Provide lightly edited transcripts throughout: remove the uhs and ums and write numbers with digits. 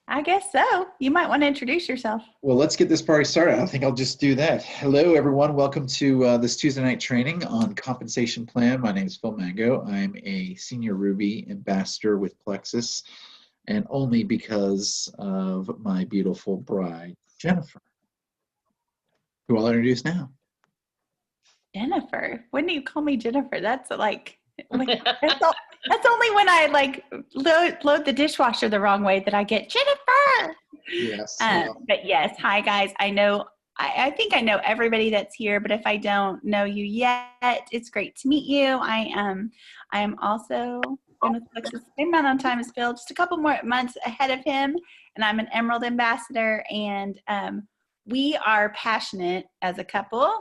I guess so. You might want to introduce yourself. Well, let's get this party started. I think I'll just do that. Hello, everyone. Welcome to this Tuesday night training on compensation plan. My name is Phil Mango. I'm a senior Ruby ambassador with Plexus, and only because of my beautiful bride, Jennifer, who I'll introduce now. Jennifer. When do you call me Jennifer? That's that's only when I load the dishwasher the wrong way that I get Jennifer. Yes. But yes, hi guys. I think I know everybody that's here, but if I don't know you yet, it's great to meet you. I am also been with Plexus the same amount of time as Phil, just a couple more months ahead of him, and I'm an Emerald ambassador. And we are passionate as a couple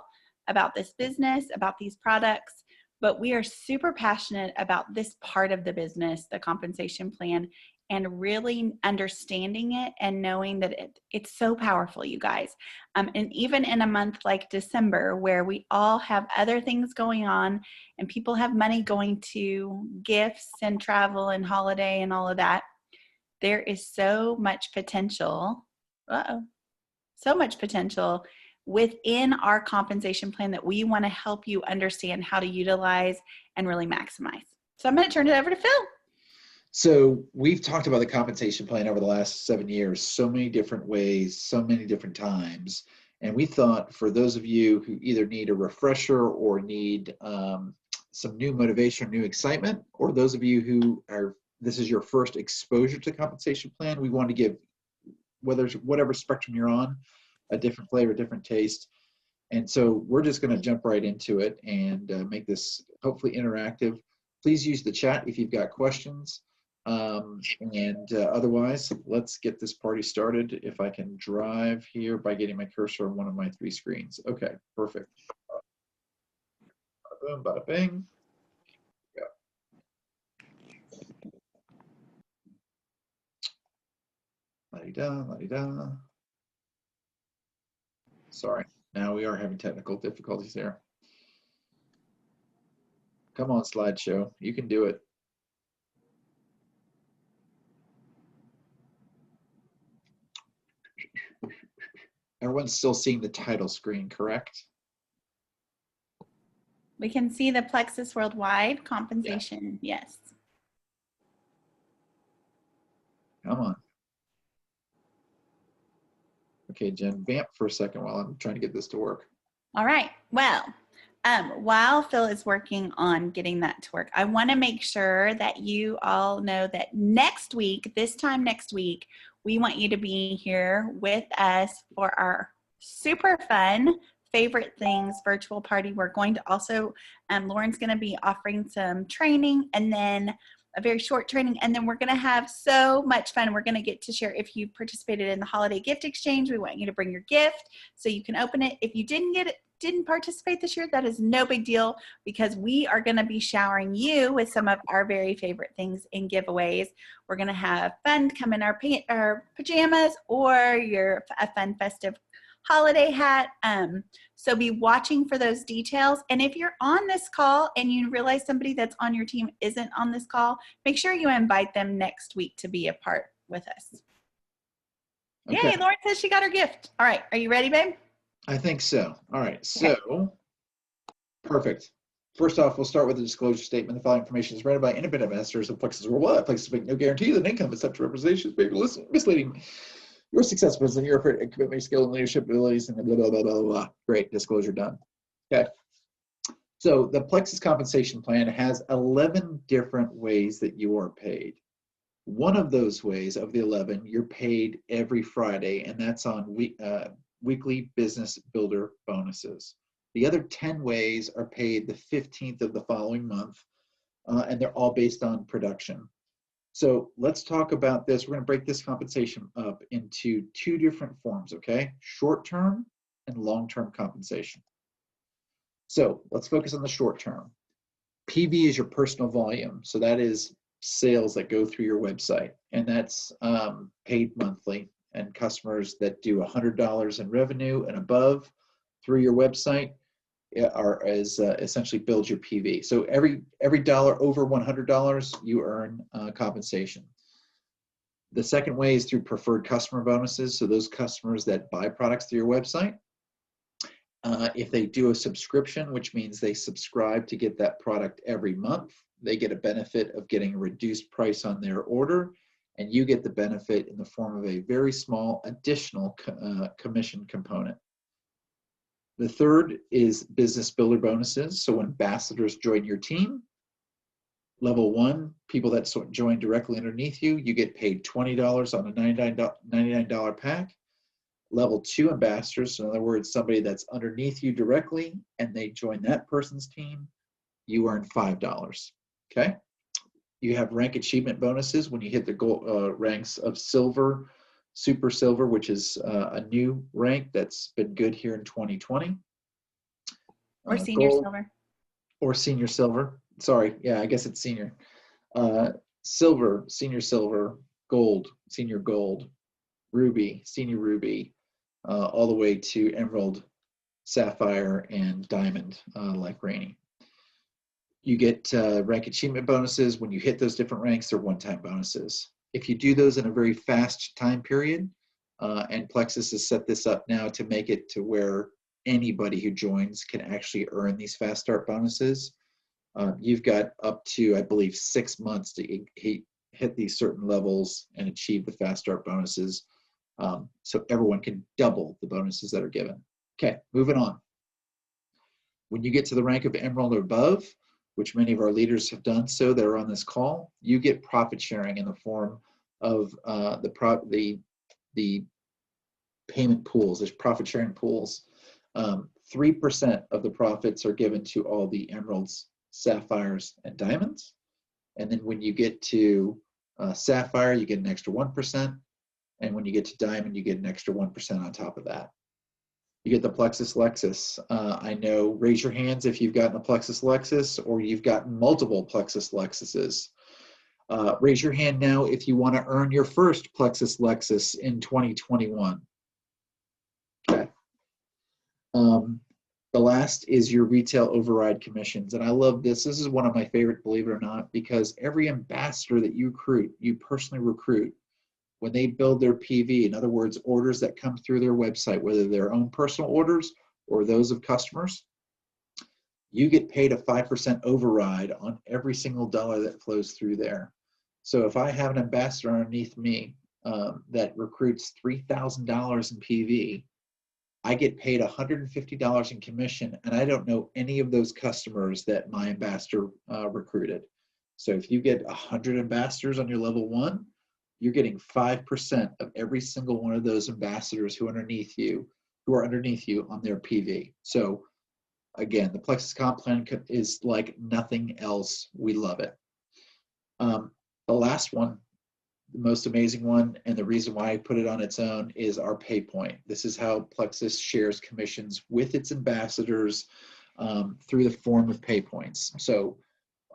about this business, about these products, but we are super passionate about this part of the business, the compensation plan, and really understanding it and knowing that it's so powerful, you guys. And even in a month like December, where we all have other things going on and people have money going to gifts and travel and holiday and all of that, there is so much potential. So much potential within our compensation plan that we want to help you understand how to utilize and really maximize. So I'm going to turn it over to Phil. So we've talked about the compensation plan over the last 7 years, so many different ways, so many different times. And we thought for those of you who either need a refresher or need some new motivation, new excitement, or those of you who this is your first exposure to compensation plan, we want to give, whatever spectrum you're on, a different flavor, different taste. And so we're just going to jump right into it and make this hopefully interactive. Please use the chat if you've got questions. Otherwise, let's get this party started. If I can drive here by getting my cursor on one of my 3 screens. Okay, perfect. Bada boom, bada bing. Go. La-di-da, la-di-da. Sorry, now we are having technical difficulties there. Come on, slideshow. You can do it. Everyone's still seeing the title screen, correct? We can see the Plexus Worldwide compensation, yes. Come on. Okay, Jen, vamp for a second while I'm trying to get this to work. All right, well, while Phil is working on getting that to work, I want to make sure that you all know that this time next week, we want you to be here with us for our super fun favorite things virtual party. We're going to also, Lauren's going to be offering some training and then a very short training, and then we're going to have so much fun. We're going to get to share if you participated in the holiday gift exchange. We want you to bring your gift so you can open it. If you didn't participate this year, that is no big deal, because we are going to be showering you with some of our very favorite things in giveaways. We're going to have fun come in our pajamas or a fun festive holiday hat. So be watching for those details. And if you're on this call and you realize somebody that's on your team isn't on this call, make sure you invite them next week to be a part with us. Okay. Yay, Lauren says she got her gift. All right, are you ready, babe? I think so. All right, so perfect. First off, we'll start with the disclosure statement. The following information is read by independent investors of Plexus Worldwide. Plexus make no guarantee that income, except representations may be misleading. Your success depends on your commitment, skill, and leadership abilities, and blah, blah, blah, blah, blah. Great, disclosure done. Okay. So the Plexus compensation plan has 11 different ways that you are paid. One of those ways of the 11, you're paid every Friday, and that's on weekly business builder bonuses. The other 10 ways are paid the 15th of the following month, and they're all based on production. So let's talk about this. We're going to break this compensation up into 2 different forms, okay? Short-term and long-term compensation. So let's focus on the short-term. PV is your personal volume. So that is sales that go through your website, and that's paid monthly. And customers that do $100 in revenue and above through your website essentially builds your PV. So every dollar over $100, you earn compensation. The second way is through preferred customer bonuses. So those customers that buy products through your website, if they do a subscription, which means they subscribe to get that product every month, they get a benefit of getting a reduced price on their order, and you get the benefit in the form of a very small additional commission component. The third is business builder bonuses. So when ambassadors join your team, level 1, people that join directly underneath you, you get paid $20 on a $99 pack. Level 2 ambassadors, so in other words, somebody that's underneath you directly and they join that person's team, you earn $5. Okay. You have rank achievement bonuses when you hit the goal, ranks of silver, super silver, which is a new rank that's been good here in 2020. Or senior gold, silver. Or senior silver. Sorry, yeah, I guess it's senior. Silver, senior silver, gold, senior gold, ruby, senior ruby, all the way to emerald, sapphire, and diamond, like Rainy. You get rank achievement bonuses. When you hit those different ranks, they're one-time bonuses. If you do those in a very fast time period, and Plexus has set this up now to make it to where anybody who joins can actually earn these fast start bonuses, you've got up to, I believe, 6 months to hit these certain levels and achieve the fast start bonuses, so everyone can double the bonuses that are given. Okay, moving on. When you get to the rank of emerald or above, which many of our leaders have done so that are on this call, you get profit sharing in the form of the payment pools. There's profit sharing pools. 3% of the profits are given to all the emeralds, sapphires, and diamonds. And then when you get to sapphire, you get an extra 1%. And when you get to diamond, you get an extra 1% on top of that. You get the Plexus Lexus. I know, raise your hands if you've gotten a Plexus Lexus or you've gotten multiple Plexus Lexuses. Raise your hand now if you want to earn your first Plexus Lexus in 2021. Okay. The last is your retail override commissions. And I love this. This is one of my favorite, believe it or not, because every ambassador that you recruit, you personally recruit, when they build their PV, in other words, orders that come through their website, whether their own personal orders or those of customers, you get paid a 5% override on every single dollar that flows through there. So if I have an ambassador underneath me that recruits $3,000 in PV, I get paid $150 in commission, and I don't know any of those customers that my ambassador recruited. So if you get 100 ambassadors on your level 1, you're getting 5% of every single one of those ambassadors who are underneath you on their PV. So again, the Plexus Comp Plan is like nothing else. We love it. The last one, the most amazing one, and the reason why I put it on its own, is our pay point. This is how Plexus shares commissions with its ambassadors through the form of pay points. So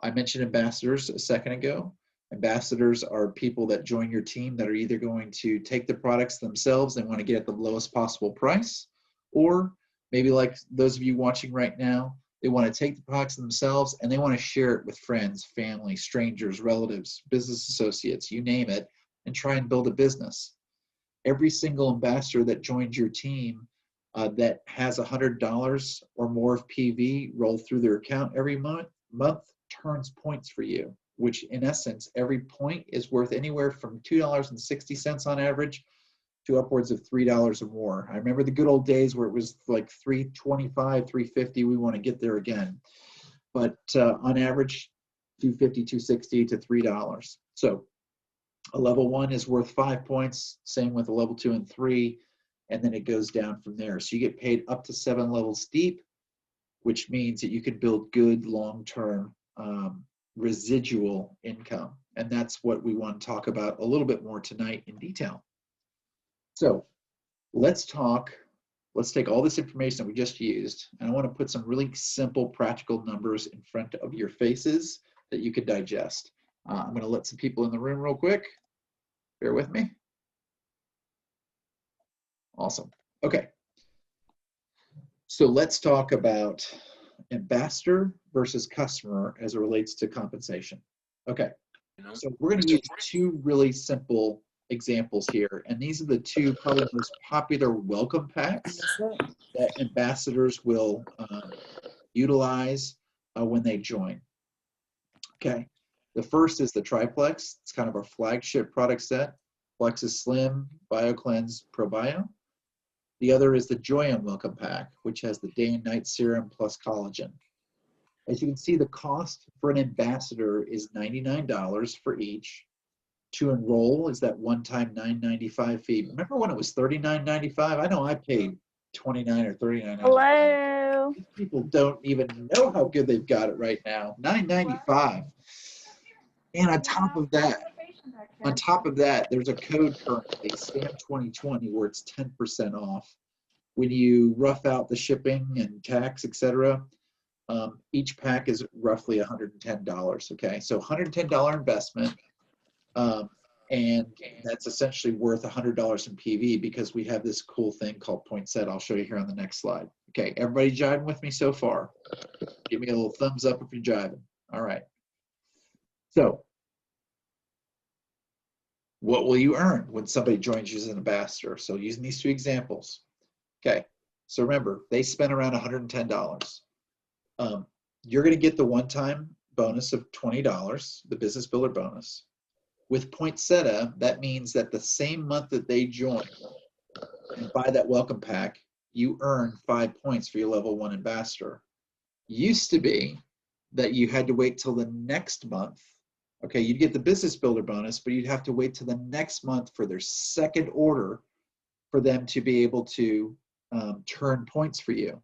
I mentioned ambassadors a second ago. Ambassadors are people that join your team that are either going to take the products themselves and want to get at the lowest possible price, or maybe like those of you watching right now, they want to take the products themselves and they want to share it with friends, family, strangers, relatives, business associates, you name it, and try and build a business. Every single ambassador that joins your team that has $100 or more of PV roll through their account every month turns points for you, which in essence, every point is worth anywhere from $2.60 on average to upwards of $3 or more. I remember the good old days where it was like $3.25, $3.50. We want to get there again. But on average, $2.50, $2.60 to $3. So a level 1 is worth 5 points, same with a level 2 and 3, and then it goes down from there. So you get paid up to 7 levels deep, which means that you can build good long-term residual income. And that's what we want to talk about a little bit more tonight in detail. So let's take all this information that we just used, and I want to put some really simple practical numbers in front of your faces that you could digest. I'm going to let some people in the room real quick. Bear with me. Awesome. Okay. So let's talk about ambassador versus customer as it relates to compensation. Okay. So we're going to use 2 really simple examples here, and these are the two probably most popular welcome packs that ambassadors will utilize when they join. Okay, the first is the Triplex. It's kind of our flagship product set. Plexus Slim, BioCleanse, ProBio. The other is the Joyum Welcome Pack, which has the day and night serum plus collagen. As you can see, the cost for an ambassador is $99 for each. To enroll is that one-time $9.95 fee. Remember when it was $39.95? I know I paid $29 or $39. Hello. These people don't even know how good they've got it right now. $9.95. And on top of that, there's a code currently, SAM2020, where it's 10% off. When you rough out the shipping and tax, etc., each pack is roughly $110. Okay, so $110 investment, and that's essentially worth $100 in PV because we have this cool thing called point set. I'll show you here on the next slide. Okay, everybody jiving with me so far? Give me a little thumbs up if you're jiving. All right. So, what will you earn when somebody joins you as an ambassador? So, using these two examples. Okay, so remember, they spent around $110. You're going to get the one-time bonus of $20, the business builder bonus. With Poinsettia, that means that the same month that they join and buy that welcome pack, you earn 5 points for your level 1 ambassador. Used to be that you had to wait till the next month. Okay, you'd get the business builder bonus, but you'd have to wait till the next month for their second order for them to be able to turn points for you.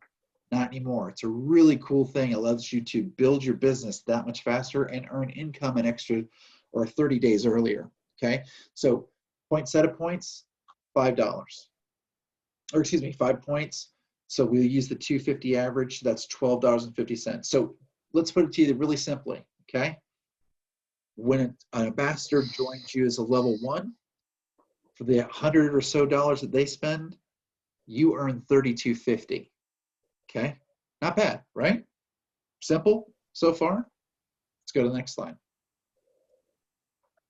Not anymore. It's a really cool thing. It allows you to build your business that much faster and earn income an extra or 30 days earlier. Okay, so Poinsettia points, $5. Or excuse me, 5 points. So we'll use the 250 average. That's $12.50. So let's put it to you really simply. Okay, when an ambassador joins you as a level 1, for the $100 or so that they spend, you earn $32.50. Okay, not bad, right? Simple so far. Let's go to the next slide.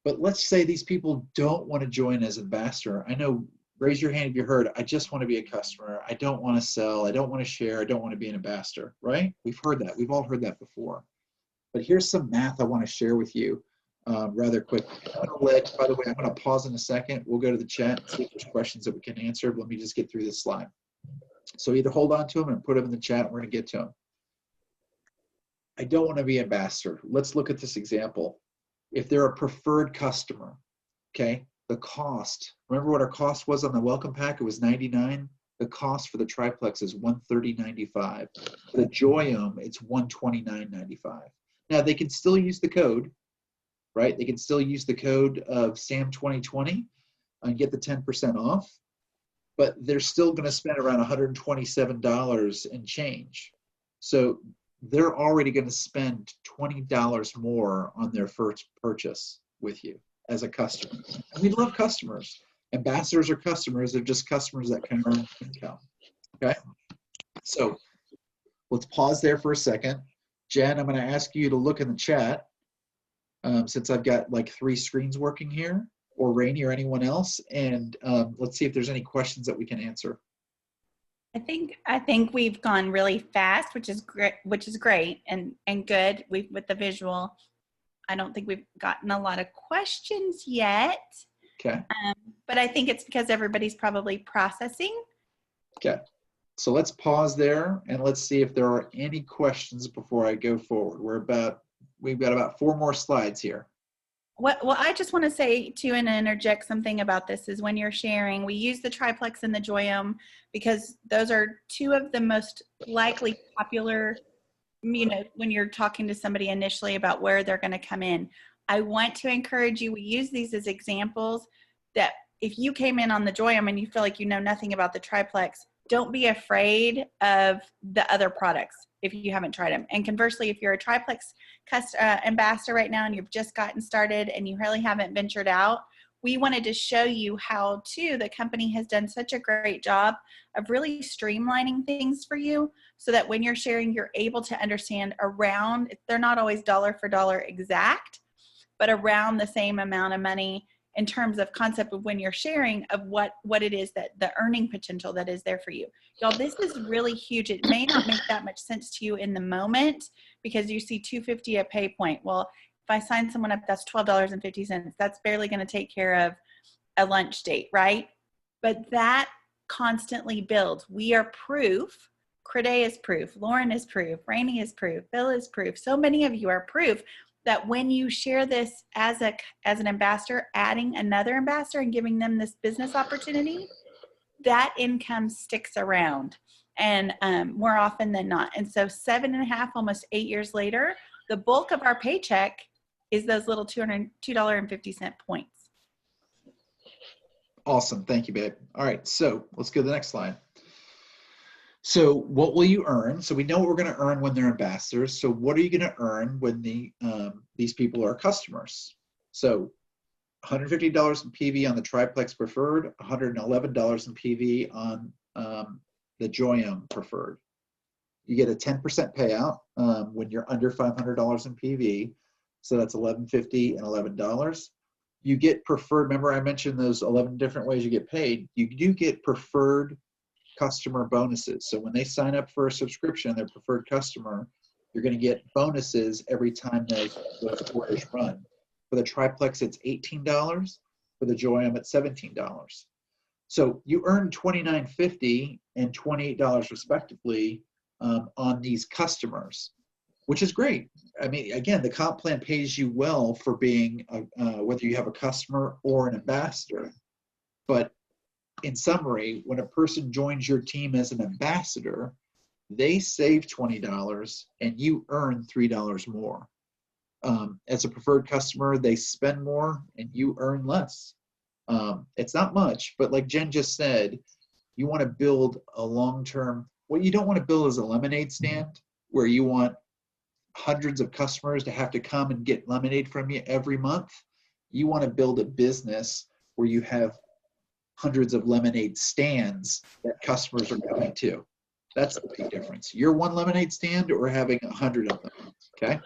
But let's say these people don't want to join as ambassador. I know, raise your hand if you heard, I just want to be a customer. I don't want to sell. I don't want to share. I don't want to be an ambassador, right? We've heard that. We've all heard that before. But here's some math I want to share with you rather quickly. By the way, I'm going to pause in a second. We'll go to the chat and see if there's questions that we can answer. Let me just get through this slide. So either hold on to them and put them in the chat. We're going to get to them. I don't want to be ambassador. Let's look at this example. If they're a preferred customer, okay, the cost, remember what our cost was on the welcome pack? It was $99. The cost for the triplex is $130.95. For the Joyum, it's $129.95. Now they can still use the code, right? They can still use the code of SAM2020 and get the 10% off, but they're still going to spend around $127 and change. So they're already going to spend $20 more on their first purchase with you as a customer. And we love customers. Ambassadors are customers. They're just customers that can earn income. Okay? So let's pause there for a second. Jen, I'm going to ask you to look in the chat since I've got like 3 screens working here, or Rainey or anyone else, and let's see if there's any questions that we can answer. I think we've gone really fast, which is great and good. With the visual, I don't think we've gotten a lot of questions yet. Okay. But I think it's because everybody's probably processing. Okay. So let's pause there and let's see if there are any questions before I go forward. We've got about 4 more slides here. Well, I just want to say too, and interject something about this, is when you're sharing, we use the triplex and the Joyum because those are 2 of the most likely popular, when you're talking to somebody initially about where they're going to come in. I want to encourage you, we use these as examples that if you came in on the Joyum and you feel like you know nothing about the triplex, don't be afraid of the other products if you haven't tried them. And conversely, if you're a triplex ambassador right now and you've just gotten started and you really haven't ventured out, we wanted to show you how the company has done such a great job of really streamlining things for you so that when you're sharing, you're able to understand around, they're not always dollar for dollar exact, but around the same amount of money in terms of concept of when you're sharing of what it is that the earning potential that is there for you. Y'all, this is really huge. It may not make that much sense to you in the moment because you see $2.50 a pay point. Well, if I sign someone up, that's $12.50. That's barely going to take care of a lunch date, right? But that constantly builds. We are proof. Crede is proof. Lauren is proof. Rainey is proof. Bill is proof. So many of you are proof that when you share this as an ambassador, adding another ambassador and giving them this business opportunity, that income sticks around, and more often than not. And so 7.5, almost 8 years later, the bulk of our paycheck is those little $2.50 points. Awesome. Thank you, babe. All right. So let's go to the next slide. So what will you earn? So we know what we're going to earn when they're ambassadors. So what are you going to earn when these people are customers? So $150 in PV on the Triplex Preferred, $111 in PV on the Joyum Preferred. You get a 10% payout when you're under $500 in PV. So that's $11.50 and $11. You get preferred. Remember I mentioned those 11 different ways you get paid. You do get preferred customer bonuses. So when they sign up for a subscription, their preferred customer, you're going to get bonuses every time those orders run. For the Triplex, it's $18. For the Joyum, it's $17. So you earn $29.50 and $28 respectively on these customers, which is great. I mean, again, the comp plan pays you well for being, whether you have a customer or an ambassador. But in summary, when a person joins your team as an ambassador, they save $20 and you earn $3 more. As a preferred customer, they spend more and you earn less. It's not much, but like Jen just said, you want to build a long-term, what you don't want to build is a lemonade stand where you want hundreds of customers to have to come and get lemonade from you every month. You want to build a business where you have hundreds of lemonade stands that customers are coming to. That's the big difference. You're one lemonade stand or having 100 of them, okay?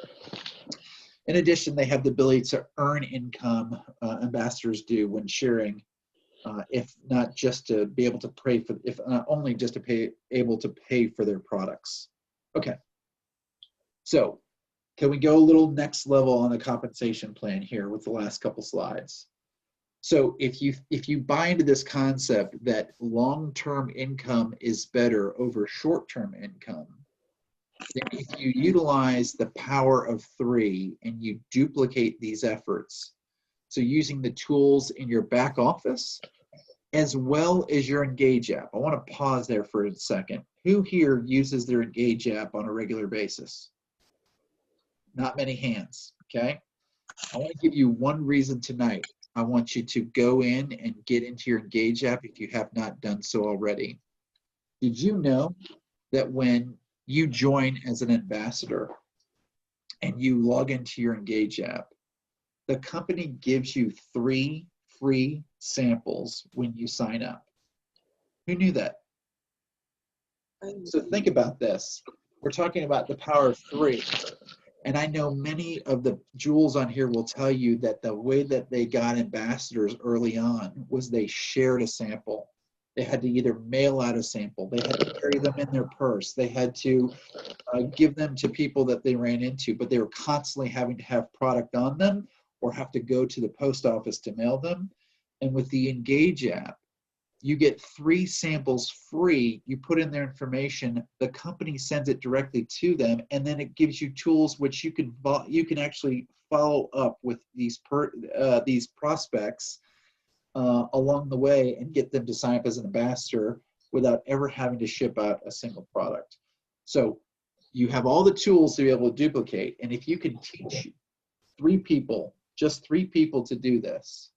In addition, they have the ability to earn income, ambassadors do when sharing, if not just to be able to pay for, if not only just to pay, able to pay for their products. Okay, so can we go a little next level on the compensation plan here with the last couple slides? So if you buy into this concept that long-term income is better over short-term income, then if you utilize the power of 3 and you duplicate these efforts, so using the tools in your back office as well as your Engage app. I want to pause there for a second. Who here uses their Engage app on a regular basis? Not many hands, okay? I want to give you one reason tonight. I want you to go in and get into your Engage app if you have not done so already. Did you know that when you join as an ambassador and you log into your Engage app, the company gives you 3 free samples when you sign up? Who knew that? So think about this. We're talking about the power of 3. And I know many of the jewels on here will tell you that the way that they got ambassadors early on was they shared a sample. They had to either mail out a sample, they had to carry them in their purse, they had to give them to people that they ran into, but they were constantly having to have product on them or have to go to the post office to mail them. And with the Engage app, you get 3 samples free. You put in their information, the company sends it directly to them, and then it gives you tools which you can actually follow up with these prospects along the way and get them to sign up as an ambassador without ever having to ship out a single product. So you have all the tools to be able to duplicate, and if you can teach 3 people, just 3 people to do this,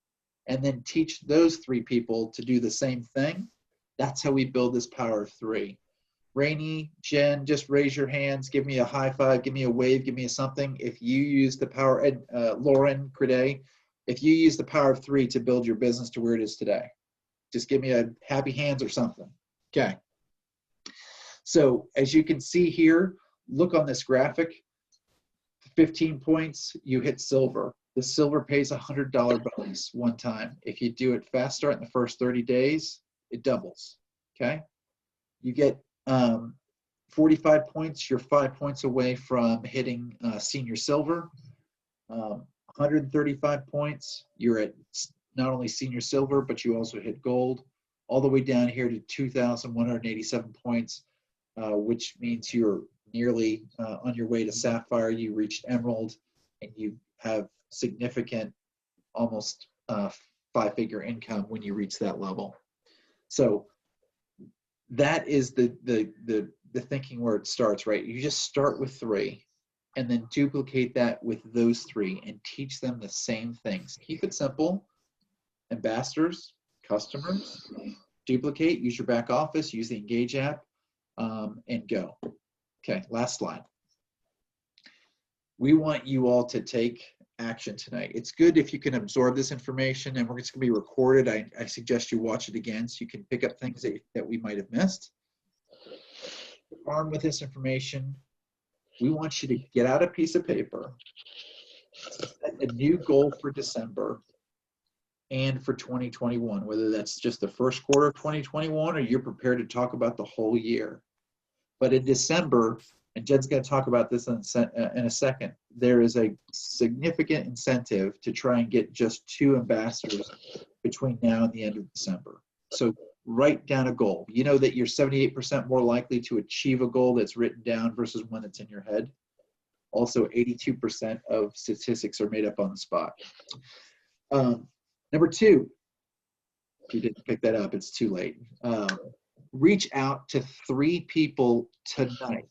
and then teach those 3 people to do the same thing, that's how we build this power of 3. Rainey, Jen, just raise your hands, give me a high five, give me a wave, give me a something. If you use the power, Lauren, Crede, if you use the power of 3 to build your business to where it is today, just give me a happy hands or something. Okay. So as you can see here, look on this graphic, 15 points, you hit silver. The silver pays a $100 bonus one time. If you do it fast start in the first 30 days, it doubles. Okay. You get 45 points. You're 5 points away from hitting senior silver. 135 points. You're at not only senior silver, but you also hit gold. All the way down here to 2,187 points, which means you're nearly on your way to sapphire. You reached emerald, and you have significant, almost 5-figure income when you reach that level. So that is the thinking where it starts, right? You just start with 3 and then duplicate that with those 3 and teach them the same things. Keep it simple. Ambassadors, customers, duplicate, use your back office, use the Engage app, and go. Okay, last slide. We want you all to take action tonight. It's good if you can absorb this information, and it's going to be recorded. I suggest you watch it again so you can pick up things that we might have missed. Armed with this information, we want you to get out a piece of paper, set a new goal for December and for 2021, whether that's just the first quarter of 2021 or you're prepared to talk about the whole year. But in December, and Jed's going to talk about this in a second, there is a significant incentive to try and get just 2 ambassadors between now and the end of December. So write down a goal. You know that you're 78% more likely to achieve a goal that's written down versus one that's in your head. Also, 82% of statistics are made up on the spot. Number 2, if you didn't pick that up, it's too late. Reach out to 3 people tonight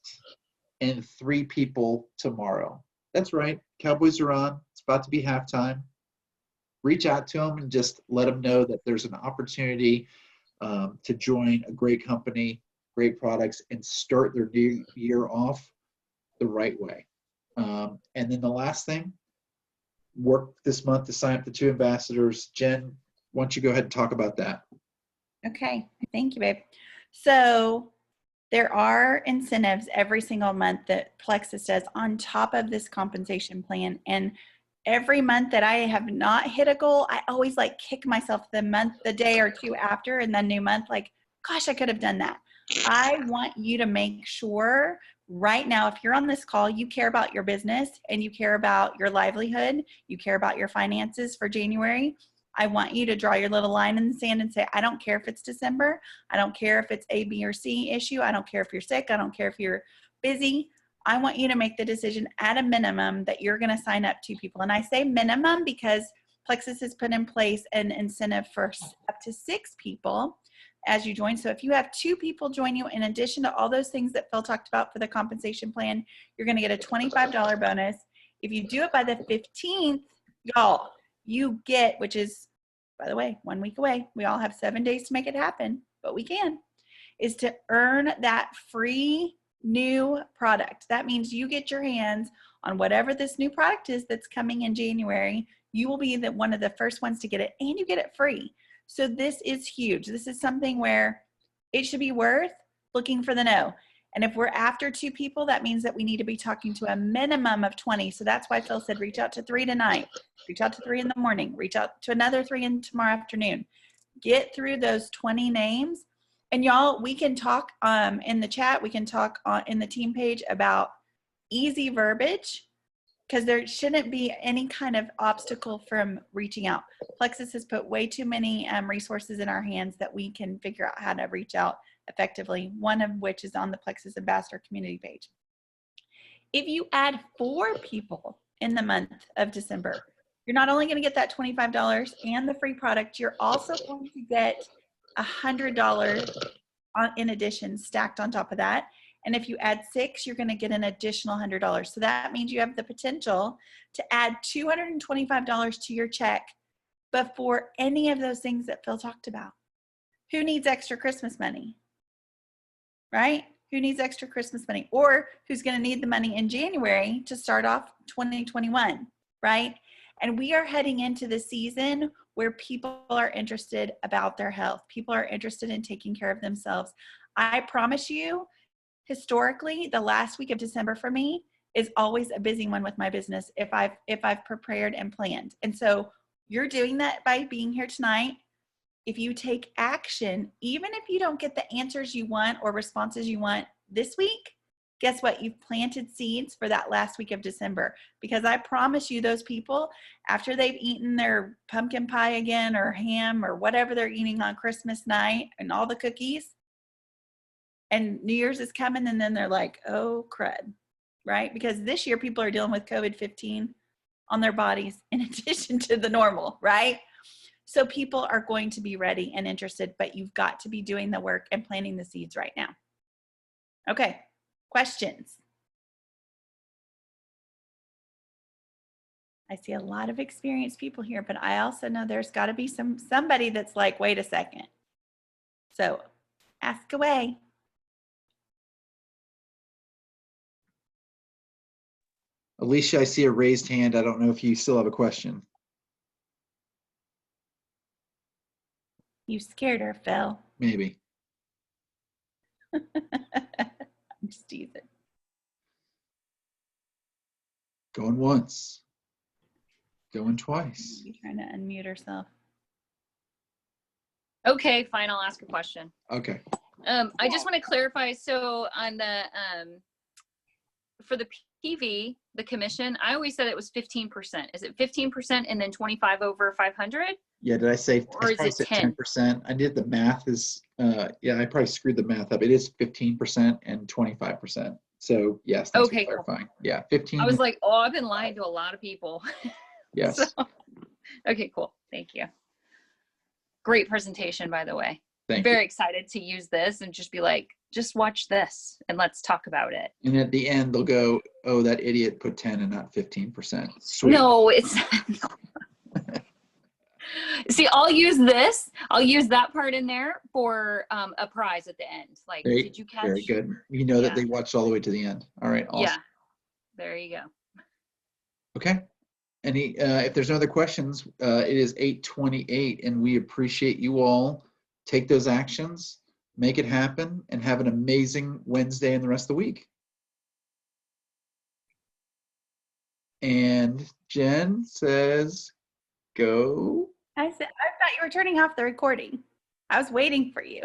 and 3 people tomorrow. That's right. Cowboys are on. It's about to be halftime. Reach out to them and just let them know that there's an opportunity to join a great company, great products, and start their new year off the right way. And then the last thing, work this month to sign up the 2 ambassadors. Jen, why don't you go ahead and talk about that? Okay, thank you, babe. So there are incentives every single month that Plexus does on top of this compensation plan. And every month that I have not hit a goal, I always like kick myself the day or 2 after, and then new month, like, gosh, I could have done that. I want you to make sure right now, if you're on this call, you care about your business and you care about your livelihood, you care about your finances for January. I want you to draw your little line in the sand and say, I don't care if it's December. I don't care if it's A, B, or C issue. I don't care if you're sick. I don't care if you're busy. I want you to make the decision at a minimum that you're going to sign up 2 people. And I say minimum because Plexus has put in place an incentive for up to 6 people as you join. So if you have 2 people join you, in addition to all those things that Phil talked about for the compensation plan, you're going to get a $25 bonus. If you do it by the 15th, y'all, you get, which is, by the way, 1 week away. We all have 7 days to make it happen, but we can, is to earn that free new product. That means you get your hands on whatever this new product is that's coming in January. You will be one of the first ones to get it, and you get it free. So this is huge. This is something where it should be worth looking for the no. And if we're after 2 people, that means that we need to be talking to a minimum of 20. So that's why Phil said, reach out to 3 tonight, reach out to 3 in the morning, reach out to another 3 in tomorrow afternoon. Get through those 20 names. And y'all, we can talk in the chat, we can talk in the team page about easy verbiage, because there shouldn't be any kind of obstacle from reaching out. Plexus has put way too many resources in our hands that we can figure out how to reach out effectively, one of which is on the Plexus Ambassador community page. If you add 4 people in the month of December, you're not only going to get that $25 and the free product, you're also going to get $100 in addition stacked on top of that. And if you add 6, you're going to get an additional $100. So that means you have the potential to add $225 to your check before any of those things that Phil talked about. Who needs extra Christmas money? Right? Who needs extra Christmas money? Or who's going to need the money in January to start off 2021, right? And we are heading into the season where people are interested about their health. People are interested in taking care of themselves. I promise you, historically, the last week of December for me is always a busy one with my business if I've prepared and planned. And so you're doing that by being here tonight. If you take action, even if you don't get the answers you want or responses you want this week, guess what? You've planted seeds for that last week of December. Because I promise you, those people, after they've eaten their pumpkin pie again or ham or whatever they're eating on Christmas night and all the cookies, and New Year's is coming, and then they're like, oh, crud, right? Because this year people are dealing with COVID-15 on their bodies in addition to the normal, right? So people are going to be ready and interested, but you've got to be doing the work and planting the seeds right now. Okay, questions? I see a lot of experienced people here, but I also know there's got to be somebody that's like, wait a second. So ask away. Alicia, I see a raised hand. I don't know if you still have a question. You scared her, Phil. Maybe. I'm just teasing. Going once. Going twice. She's trying to unmute herself. Okay, fine. I'll ask a question. Okay. I just want to clarify. So on the for the PV, the commission, I always said it was 15%. Is it 15% and then 25 over 500? Yeah, did I say, Or is it 10%? I did the math is, yeah, I probably screwed the math up. It is 15% and 25%. So yes, thanks Okay, for clarifying. Cool. Yeah, 15. I was like, oh, I've been lying to a lot of people. Yes. So, okay, cool. Thank you. Great presentation, by the way. Thank Very you. excited to use this and just be like, just watch this and let's talk about it. And at the end, they'll go, oh, that idiot put 10 and not 15%. Sweet. No, it's see, I'll use this. I'll use that part in there for a prize at the end. Like, did you catch? Very good. You know that they watched all the way to the end. All right. Awesome. Yeah. There you go. Okay. Any, if there's no other questions, it is 8:28 and we appreciate you all. Take those actions, make it happen, and have an amazing Wednesday and the rest of the week. And Jen says, go. I thought you were turning off the recording. I was waiting for you.